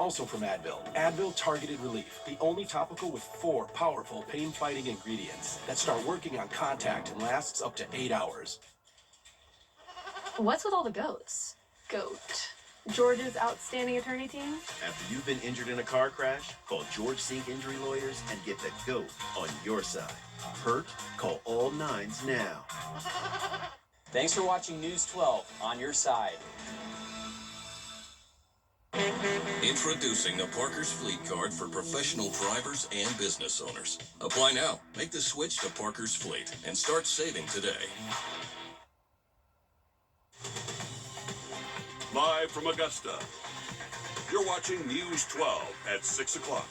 Also from Advil. Advil Targeted Relief, the only topical with 4 powerful pain-fighting ingredients that start working on contact and lasts up to 8 hours. What's with all the goats? Goat. George's outstanding attorney team? After you've been injured in a car crash, call George Sink Injury Lawyers and get the GOAT on your side. Hurt? Call all 9s now. Thanks for watching News 12 on your side. Introducing the Parker's Fleet Card for professional drivers and business owners. Apply now. Make the switch to Parker's Fleet and start saving today. Live from Augusta, you're watching News 12 at 6 o'clock.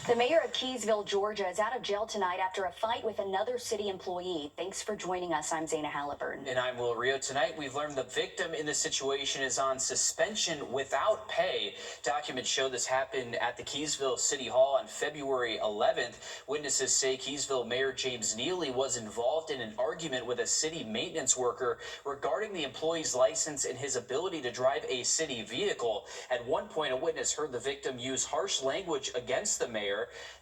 The mayor of Keysville, Georgia, is out of jail tonight after a fight with another city employee. Thanks for joining us. I'm Zaina Halliburton. And I'm Will Rio. Tonight, we've learned the victim in this situation is on suspension without pay. Documents show this happened at the Keysville City Hall on February 11th. Witnesses say Keysville Mayor James Neely was involved in an argument with a city maintenance worker regarding the employee's license and his ability to drive a city vehicle. At one point, a witness heard the victim use harsh language against the mayor.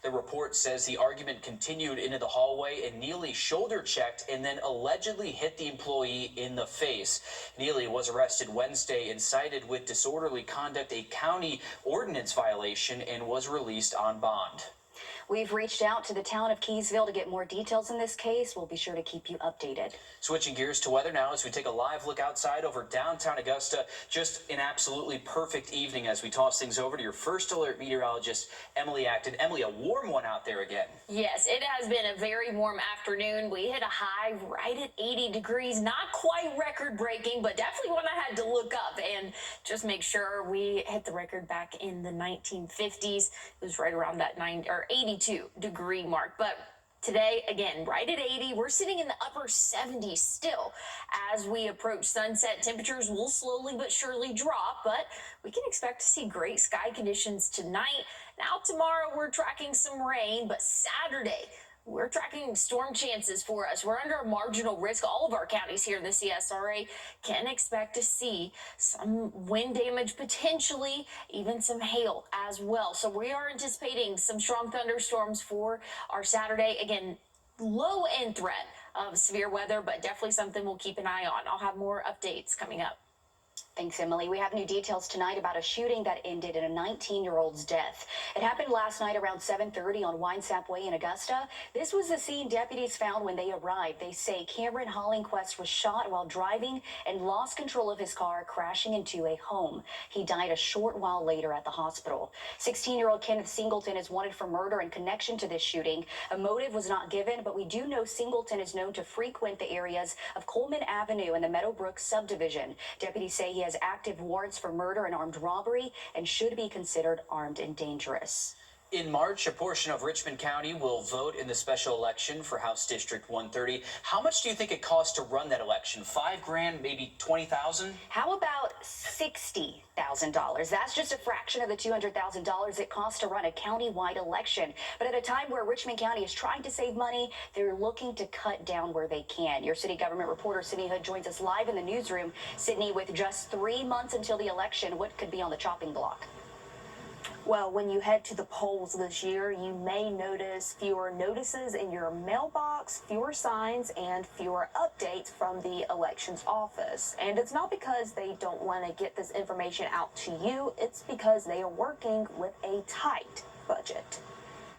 The report says the argument continued into the hallway and Neely shoulder checked and then allegedly hit the employee in the face. Neely was arrested Wednesday and cited with disorderly conduct, a county ordinance violation, and was released on bond. We've reached out to the town of Keysville to get more details in this case. We'll be sure to keep you updated. Switching gears to weather now as we take a live look outside over downtown Augusta. Just an absolutely perfect evening as we toss things over to your first alert meteorologist, Emily Acton. Emily, a warm one out there again. Yes, it has been a very warm afternoon. We hit a high right at 80 degrees. Not quite record-breaking, but definitely one I had to look up and just make sure we hit the record back in the 1950s. It was right around that 82-degree mark. But today, again, right at 80, we're sitting in the upper 70s still. As we approach sunset, temperatures will slowly but surely drop, but we can expect to see great sky conditions tonight. Now, tomorrow, we're tracking some rain, but Saturday, we're tracking storm chances for us. We're under a marginal risk. All of our counties here in the CSRA can expect to see some wind damage, potentially even some hail as well. So we are anticipating some strong thunderstorms for our Saturday. Again, low end threat of severe weather, but definitely something we'll keep an eye on. I'll have more updates coming up. Thanks, Emily. We have new details tonight about a shooting that ended in a 19-year-old's death. It happened last night around 7:30 on Winesap Way in Augusta. This was the scene deputies found when they arrived. They say Cameron Hollingquest was shot while driving and lost control of his car, crashing into a home. He died a short while later at the hospital. 16-year-old Kenneth Singleton is wanted for murder in connection to this shooting. A motive was not given, but we do know Singleton is known to frequent the areas of Coleman Avenue and the Meadowbrook subdivision. Deputies say he has active warrants for murder and armed robbery and should be considered armed and dangerous. In March, a portion of Richmond County will vote in the special election for House District 130. How much do you think it costs to run that election? $5,000, maybe $20,000? How about $60,000? That's just a fraction of the $200,000 it costs to run a county-wide election. But at a time where Richmond County is trying to save money, they're looking to cut down where they can. Your city government reporter, Sydney Hood, joins us live in the newsroom. Sydney, with just 3 months until the election, what could be on the chopping block? Well, when you head to the polls this year, you may notice fewer notices in your mailbox, fewer signs, and fewer updates from the elections office. And it's not because they don't want to get this information out to you, it's because they are working with a tight budget.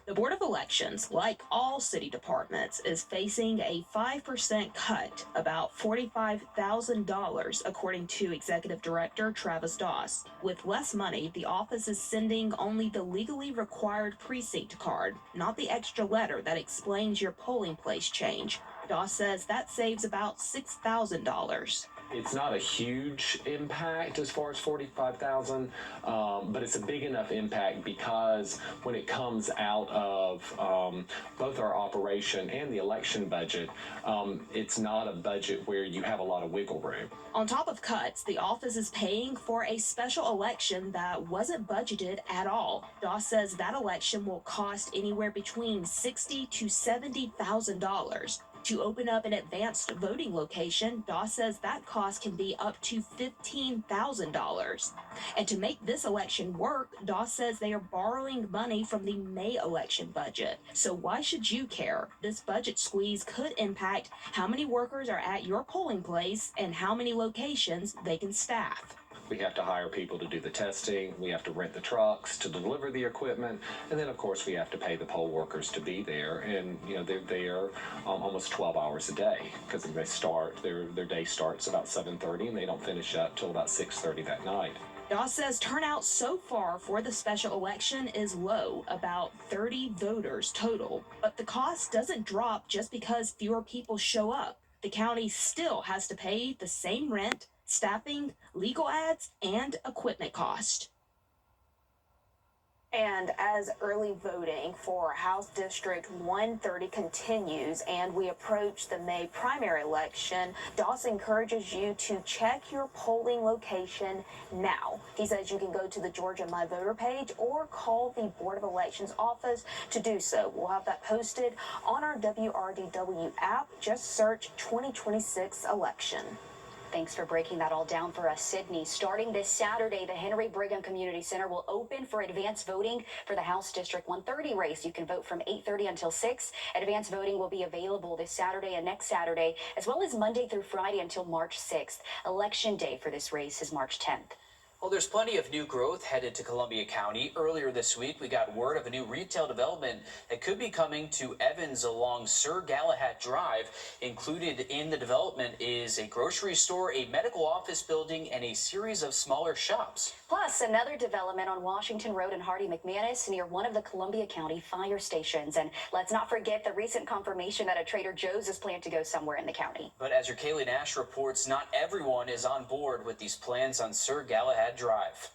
The Board of Elections, like all city departments, is facing a 5% cut, about $45,000, according to Executive Director Travis Doss. With less money, the office is sending only the legally required precinct card, not the extra letter that explains your polling place change. Doss says that saves about $6,000. It's not a huge impact as far as $45,000, but it's a big enough impact because when it comes out of both our operation and the election budget, it's not a budget where you have a lot of wiggle room. On top of cuts, the office is paying for a special election that wasn't budgeted at all. Doss says that election will cost anywhere between $60,000 to $70,000. To open up an advanced voting location, Doss says that cost can be up to $15,000. And to make this election work, Doss says they are borrowing money from the May election budget. So why should you care? This budget squeeze could impact how many workers are at your polling place and how many locations they can staff. We have to hire people to do the testing, we have to rent the trucks to deliver the equipment, and then of course we have to pay the poll workers to be there. And they're there almost 12 hours a day because they start, their day starts about 7:30 and they don't finish up till about 6:30 that night. Doss says turnout so far for the special election is low, about 30 voters total. But the cost doesn't drop just because fewer people show up. The county still has to pay the same rent, staffing, legal ads, and equipment cost. And as early voting for House District 130 continues and we approach the May primary election, Doss encourages you to check your polling location now. He says you can go to the Georgia My Voter page or call the Board of Elections office to do so. We'll have that posted on our WRDW app. Just search 2026 election. Thanks for breaking that all down for us, Sydney. Starting this Saturday, the Henry Brigham Community Center will open for advanced voting for the House District 130 race. You can vote from 8:30 until 6. Advanced voting will be available this Saturday and next Saturday, as well as Monday through Friday until March 6th. Election day for this race is March 10th. Well, there's plenty of new growth headed to Columbia County. Earlier this week, we got word of a new retail development that could be coming to Evans along Sir Galahad Drive. Included in the development is a grocery store, a medical office building, and a series of smaller shops. Plus, another development on Washington Road in Hardy McManus near one of the Columbia County fire stations. And let's not forget the recent confirmation that a Trader Joe's is planned to go somewhere in the county. But as your Kaylee Nash reports, not everyone is on board with these plans on Sir Galahad Drive.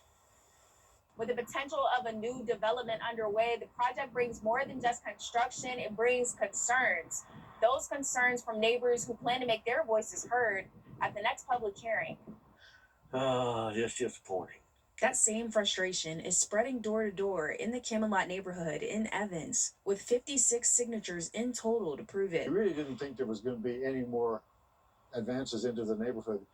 With the potential of a new development underway, the project brings more than just construction, it brings concerns. Those concerns from neighbors who plan to make their voices heard at the next public hearing. Just disappointing. That same frustration is spreading door to door in the Camelot neighborhood in Evans, with 56 signatures in total to prove it. I really didn't think there was going to be any more advances into the neighborhood,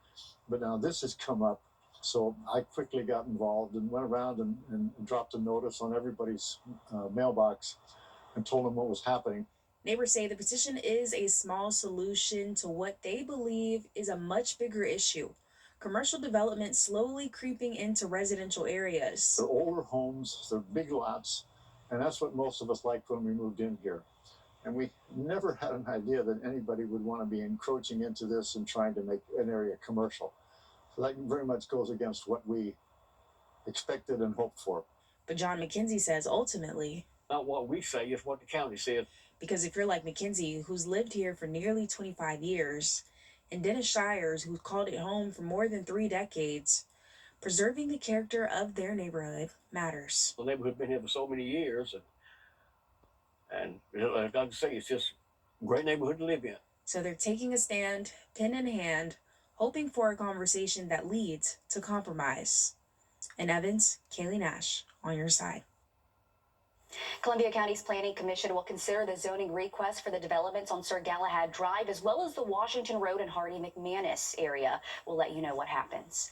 but now this has come up. So I quickly got involved and went around and dropped a notice on everybody's mailbox and told them what was happening. Neighbors say the petition is a small solution to what they believe is a much bigger issue. Commercial development slowly creeping into residential areas. They're older homes, they're big lots, and that's what most of us liked when we moved in here. And we never had an idea that anybody would want to be encroaching into this and trying to make an area commercial. So that very much goes against what we expected and hoped for. But John McKenzie says ultimately, Not what we say, it's what the county said. because if you're like McKenzie, who's lived here for nearly 25 years, and Dennis Shires, who's called it home for more than 3 decades, preserving the character of their neighborhood matters. The neighborhood's been here for so many years, and like I say, it's just a great neighborhood to live in. So they're taking a stand, pen in hand, hoping for a conversation that leads to compromise. In Evans, Kaylee Nash, on your side. Columbia County's Planning Commission will consider the zoning request for the developments on Sir Galahad Drive, as well as the Washington Road and Hardy McManus area. We'll let you know what happens.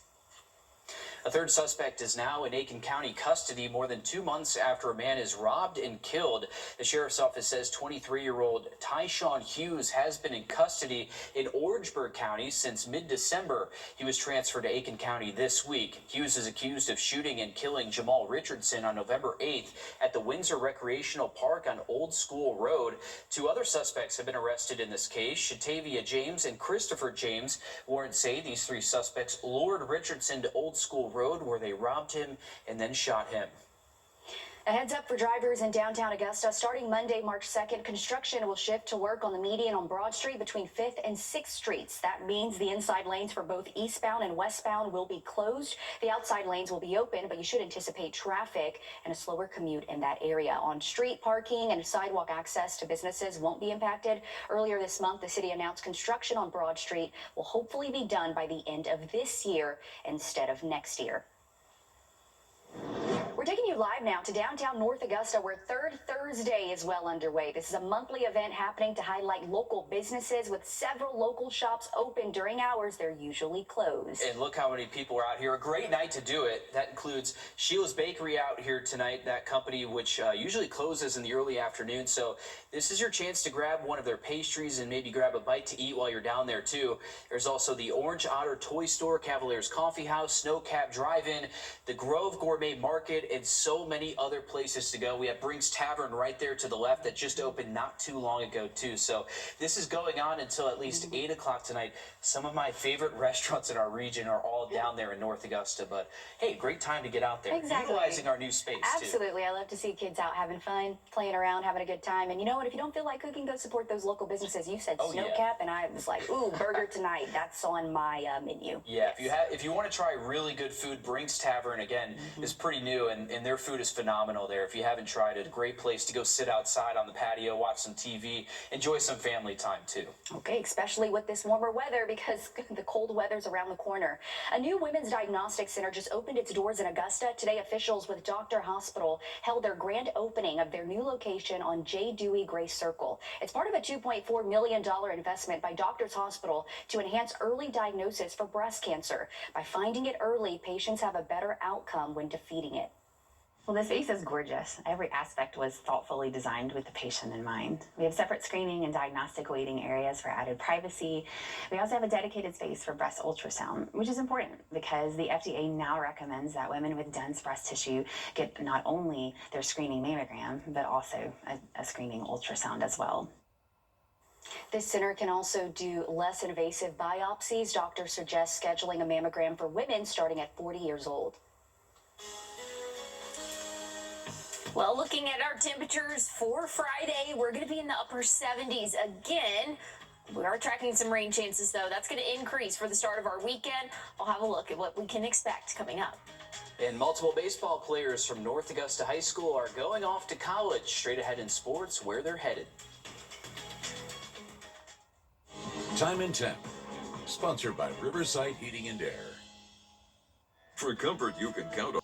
A third suspect is now in Aiken County custody more than 2 months after a man is robbed and killed. The sheriff's office says 23-year-old Tyshawn Hughes has been in custody in Orangeburg County since mid-December. He was transferred to Aiken County this week. Hughes is accused of shooting and killing Jamal Richardson on November 8th at the Windsor Recreational Park on Old School Road. 2 other suspects have been arrested in this case, Shatavia James and Christopher James. Warrants say these 3 suspects lured Richardson to Old School Road where they robbed him and then shot him. A heads up for drivers in downtown Augusta. Starting Monday, March 2nd, construction will shift to work on the median on Broad Street between 5th and 6th Streets. That means the inside lanes for both eastbound and westbound will be closed. The outside lanes will be open, but you should anticipate traffic and a slower commute in that area. On street parking and sidewalk access to businesses won't be impacted. Earlier this month, the city announced construction on Broad Street will hopefully be done by the end of this year instead of next year. We're taking you live now to downtown North Augusta, where Third Thursday is well underway. This is a monthly event happening to highlight local businesses, with several local shops open during hours they're usually closed. And look how many people are out here. A great night to do it. That includes Sheila's Bakery out here tonight, that company which usually closes in the early afternoon. So this is your chance to grab one of their pastries and maybe grab a bite to eat while you're down there too. There's also the Orange Otter Toy Store, Cavaliers Coffee House, Snowcap Drive-In, the Grove Gourmet Market, and so many other places to go. We have Brink's Tavern right there to the left that just opened not too long ago too. So this is going on until at least 8 o'clock tonight. Some of my favorite restaurants in our region are all down there in North Augusta. But hey, great time to get out there. Exactly. Utilizing our new space too. Absolutely. I love to see kids out having fun, playing around, having a good time. And you know what? If you don't feel like cooking, go support those local businesses. You said Snowcap, and I was like, ooh, burger tonight. That's on my menu. Yeah, if you want to try really good food, Brink's Tavern again is pretty new, and their food is phenomenal there. If you haven't tried it, a great place to go sit outside on the patio, watch some TV, enjoy some family time too. Okay, especially with this warmer weather, because the cold weather's around the corner. A new women's diagnostic center just opened its doors in Augusta. Today, officials with Doctor Hospital held their grand opening of their new location on J. Dewey Grace Circle. It's part of a $2.4 million investment by Doctors Hospital to enhance early diagnosis for breast cancer. By finding it early, patients have a better outcome when defeating it. Well, this space is gorgeous. Every aspect was thoughtfully designed with the patient in mind. We have separate screening and diagnostic waiting areas for added privacy. We also have a dedicated space for breast ultrasound, which is important because the FDA now recommends that women with dense breast tissue get not only their screening mammogram, but also a screening ultrasound as well. This center can also do less invasive biopsies. Doctors suggest scheduling a mammogram for women starting at 40 years old. Well, looking at our temperatures for Friday, we're going to be in the upper 70s again. We are tracking some rain chances, though. That's going to increase for the start of our weekend. I'll have a look at what we can expect coming up. And multiple baseball players from North Augusta High School are going off to college. Straight ahead in sports, where they're headed. Time and Temp, sponsored by Riverside Heating and Air. For comfort you can count on.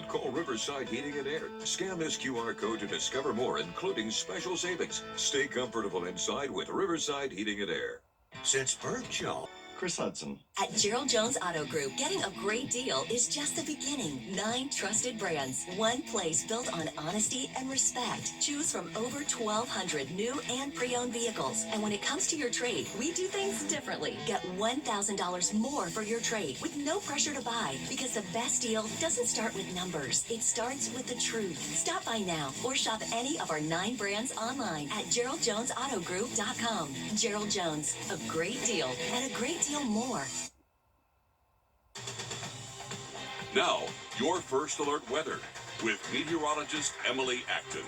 Call Riverside Heating and Air. Scan this QR code to discover more, including special savings. Stay comfortable inside with Riverside Heating and Air. Since Bert Jones. Chris Hudson. At Gerald Jones Auto Group, getting a great deal is just the beginning. 9 trusted brands, one place built on honesty and respect. Choose from over 1,200 new and pre-owned vehicles. And when it comes to your trade, we do things differently. Get $1,000 more for your trade with no pressure to buy, because the best deal doesn't start with numbers. It starts with the truth. Stop by now or shop any of our 9 brands online at GeraldJonesAutoGroup.com. Gerald Jones, a great deal and a great deal more. Now, your First Alert weather with meteorologist Emily Acton.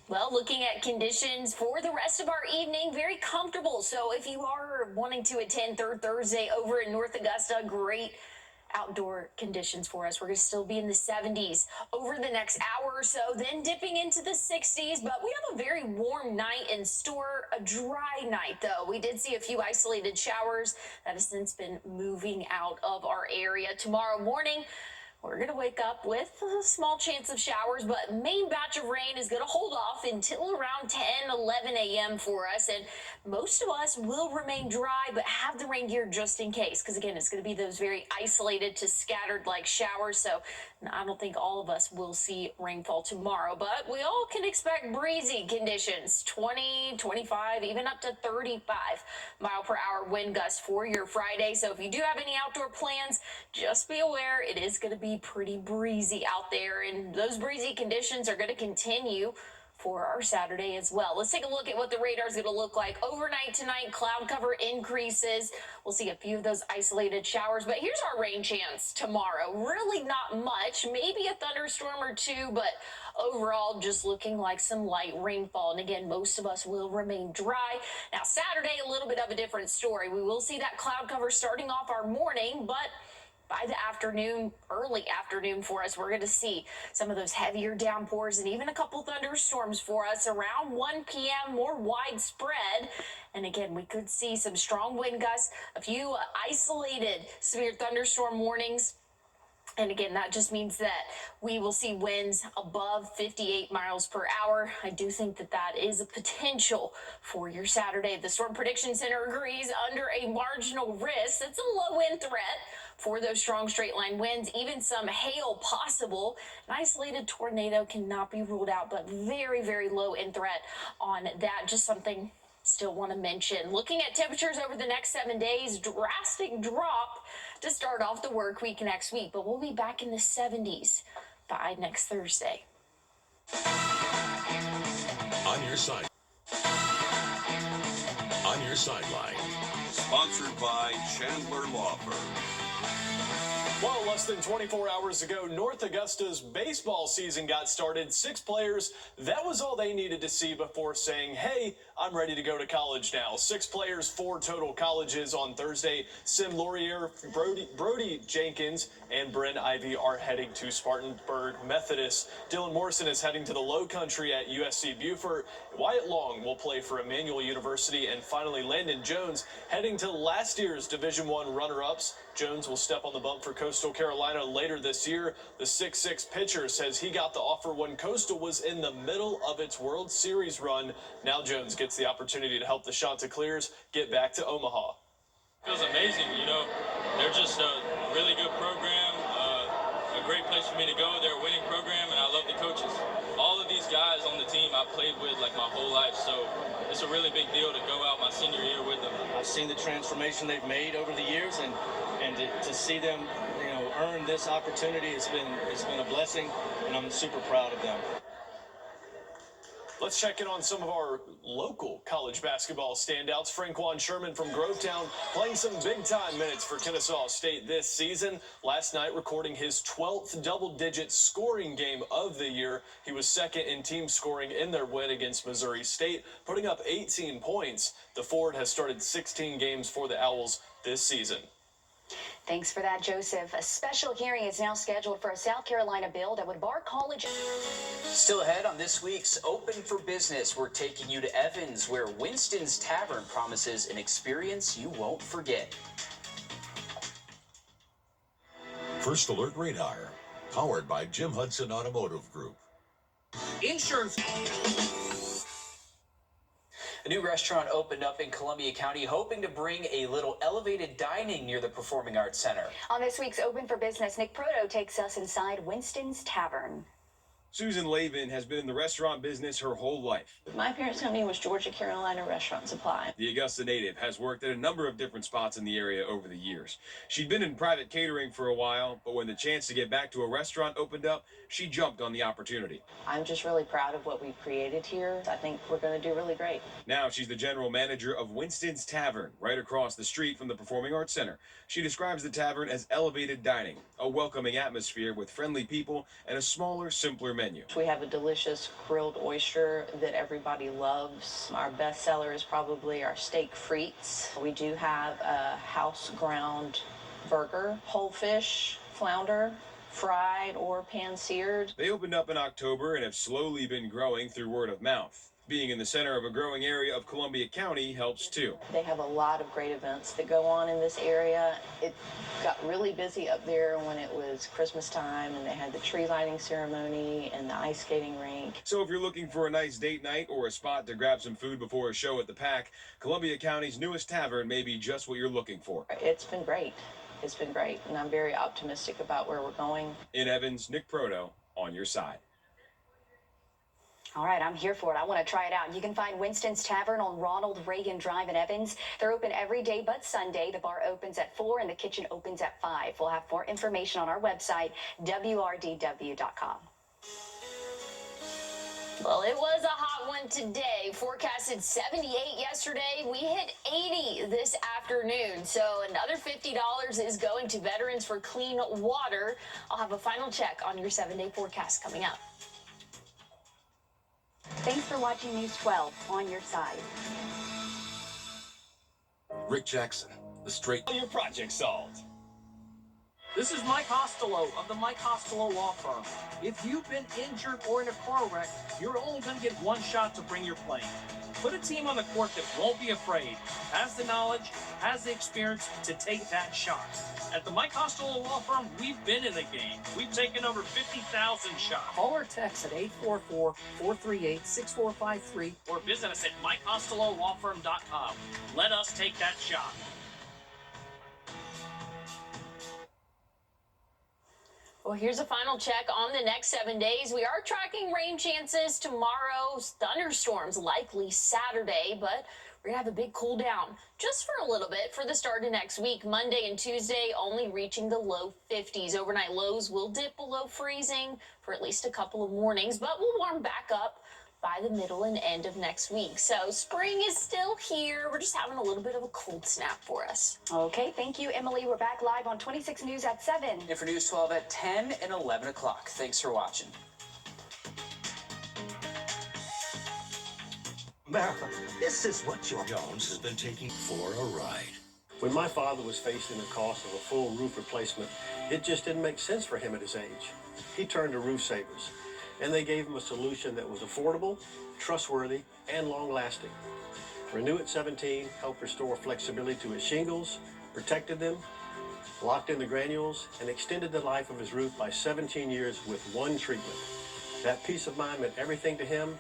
Well, looking at conditions for the rest of our evening, very comfortable. So if you are wanting to attend Third Thursday over in North Augusta, great outdoor conditions for us. We're going to still be in the 70s over the next hour or so, then dipping into the 60s. But we have a very warm night in store, a dry night, though. We did see a few isolated showers that have since been moving out of our area. Tomorrow morning, we're going to wake up with a small chance of showers, but main batch of rain is going to hold off until around 10, 11 a.m. for us. And most of us will remain dry, but have the rain gear just in case. Because, again, it's going to be those very isolated to scattered like showers. So I don't think all of us will see rainfall tomorrow. But we all can expect breezy conditions, 20, 25, even up to 35 mile per hour wind gusts for your Friday. So if you do have any outdoor plans, just be aware it is going to be pretty breezy out there, and those breezy conditions are going to continue for our Saturday as well. Let's take a look at what the radar is going to look like overnight tonight. Cloud cover increases. We'll see a few of those isolated showers, but here's our rain chance tomorrow. Really not much, maybe a thunderstorm or two, but overall just looking like some light rainfall. And again, most of us will remain dry. Now Saturday, a little bit of a different story. We will see that cloud cover starting off our morning, but by the afternoon, early afternoon for us, we're going to see some of those heavier downpours and even a couple thunderstorms for us around 1 p.m., more widespread. And again, we could see some strong wind gusts, a few isolated severe thunderstorm warnings And again, that just means that we will see winds above 58 miles per hour. I do think that that is a potential for your Saturday. The Storm Prediction Center agrees under a marginal risk. That's a low wind threat for those strong straight line winds, even some hail possible. An isolated tornado cannot be ruled out, but very, very low wind threat on that. Just something still want to mention. Looking at temperatures over the next 7 days, drastic drop to start off the work week next week, but we'll be back in the 70s by next Thursday. On your side. On your sideline. Sponsored by Chandler Law Firm. Well, less than 24 hours ago, North Augusta's baseball season got started. 6 players, that was all they needed to see before saying, hey, I'm ready to go to college now. 6 players, 4 total colleges on Thursday. Sim Laurier, Brody Jenkins, and Bryn Ivy are heading to Spartanburg Methodist. Dylan Morrison is heading to the Low Country at USC Beaufort. Wyatt Long will play for Emmanuel University. And finally, Landon Jones heading to last year's Division I runner-ups. Jones will step on the bump for Coastal Carolina later this year. The 6'6" pitcher says he got the offer when Coastal was in the middle of its World Series run. Now Jones gets the opportunity to help the Chanticleers get back to Omaha. Feels amazing, you know. They're just a really good program, a great place for me to go. They're a winning program, and I love the coaches. All of these guys on the team I played with like my whole life, so it's a really big deal to go out my senior year with them. I've seen the transformation they've made over the years, and to see them, you know, earn this opportunity, it's been a blessing, and I'm super proud of them. Let's check in on some of our local college basketball standouts. Franquan Sherman from Grovetown playing some big-time minutes for Kennesaw State this season. Last night recording his 12th double-digit scoring game of the year. He was second in team scoring in their win against Missouri State, putting up 18 points. The forward has started 16 games for the Owls this season. Thanks for that, Joseph. A special hearing is now scheduled for a South Carolina bill that would bar college. Still ahead on this week's Open for Business, we're taking you to Evans, where Winston's Tavern promises an experience you won't forget. First Alert Radar, powered by Jim Hudson Automotive Group. Insurance. A new restaurant opened up in Columbia County, hoping to bring a little elevated dining near the Performing Arts Center. On this week's Open for Business, Nick Proto takes us inside Winston's Tavern. Susan Lavin has been in the restaurant business her whole life. My parents' company was Georgia Carolina Restaurant Supply. The Augusta native has worked at a number of different spots in the area over the years. She'd been in private catering for a while, but when the chance to get back to a restaurant opened up, she jumped on the opportunity. I'm just really proud of what we've created here. I think we're going to do really great. Now she's the general manager of Winston's Tavern, right across the street from the Performing Arts Center. She describes the tavern as elevated dining, a welcoming atmosphere with friendly people and a smaller, simpler menu. We have a delicious grilled oyster that everybody loves. Our best seller is probably our steak frites. We do have a house ground burger, whole fish, flounder, fried or pan-seared. They opened up in October and have slowly been growing through word of mouth. Being in the center of a growing area of Columbia County helps too. They have a lot of great events that go on in this area. It got really busy up there when it was Christmas time, and they had the tree lighting ceremony and the ice skating rink. So if you're looking for a nice date night or a spot to grab some food before a show at the Pack, Columbia County's newest tavern may be just what you're looking for. It's been great. It's been great, and I'm very optimistic about where we're going. In Evans, Nick Proto, on your side. All right, I'm here for it. I want to try it out. You can find Winston's Tavern on Ronald Reagan Drive in Evans. They're open every day but Sunday. The bar opens at 4 and the kitchen opens at 5. We'll have more information on our website, wrdw.com. Well, it was a hot one today. Forecasted 78 yesterday. We hit 80 this afternoon. So another $50 is going to veterans for clean water. I'll have a final check on your 7-day forecast coming up. Thanks for watching News 12 on your side. Rick Jackson, the straight. Your project solved. This is Mike Costello of the Mike Costello Law Firm. If you've been injured or in a car wreck, you're only going to get one shot to bring your claim. Put a team on the court that won't be afraid, has the knowledge, has the experience to take that shot. At the Mike Costello Law Firm, we've been in the game. We've taken over 50,000 shots. Call or text at 844-438-6453 or visit us at MikeCostelloLawFirm.com. Let us take that shot. Well, here's a final check on the next 7 days. We are tracking rain chances tomorrow, thunderstorms likely Saturday, but we're going to have a big cool down just for a little bit for the start of next week. Monday and Tuesday only reaching the low 50s. Overnight lows will dip below freezing for at least a couple of mornings, but we'll warm back up by the middle and end of next week. So spring is still here. We're just having a little bit of a cold snap for us. Okay, thank you, Emily. We're back live on 26 News at 7. And for News 12 at 10 and 11 o'clock. Thanks for watching. America, this is what your Jones has been taking for a ride. When my father was facing the cost of a full roof replacement, it just didn't make sense for him at his age. He turned to Roof Savers, and they gave him a solution that was affordable, trustworthy, and long-lasting. Renew at 17 helped restore flexibility to his shingles, protected them, locked in the granules, and extended the life of his roof by 17 years with one treatment. That peace of mind meant everything to him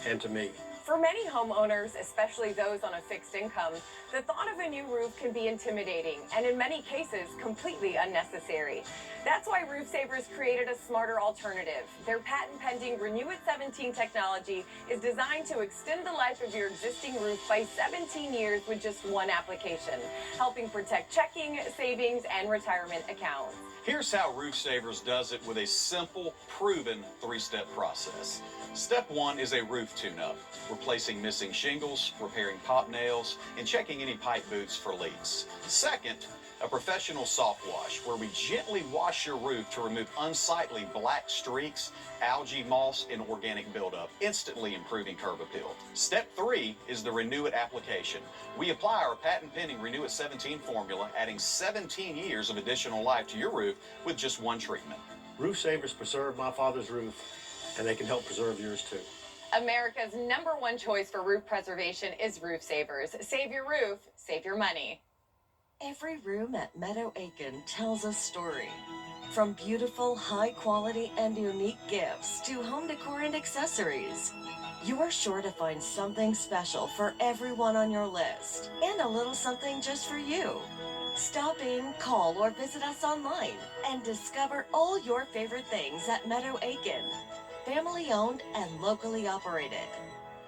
and to me. For many homeowners, especially those on a fixed income, the thought of a new roof can be intimidating and in many cases completely unnecessary. That's why Roof Savers created a smarter alternative. Their patent-pending Renew at 17 technology is designed to extend the life of your existing roof by 17 years with just one application, helping protect checking, savings, and retirement accounts. Here's how Roof Savers does it with a simple, proven 3-step process. Step 1 is a roof tune-up, replacing missing shingles, repairing pop nails, and checking any pipe boots for leaks. Second, a professional soft wash, where we gently wash your roof to remove unsightly black streaks, algae, moss, and organic buildup, instantly improving curb appeal. Step 3 is the Renew It application. We apply our patent-pending Renew It 17 formula, adding 17 years of additional life to your roof with just one treatment. Roof Savers preserved my father's roof, and they can help preserve yours too. America's #1 choice for roof preservation is Roof Savers. Save your roof, save your money. Every room at Meadow Aiken tells a story. From beautiful, high quality, and unique gifts to home decor and accessories, you are sure to find something special for everyone on your list, and a little something just for you. Stop in, call, or visit us online and discover all your favorite things at Meadow Aiken. Family owned and locally operated.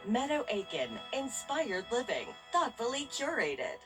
Meadow Aiken, inspired living, thoughtfully curated.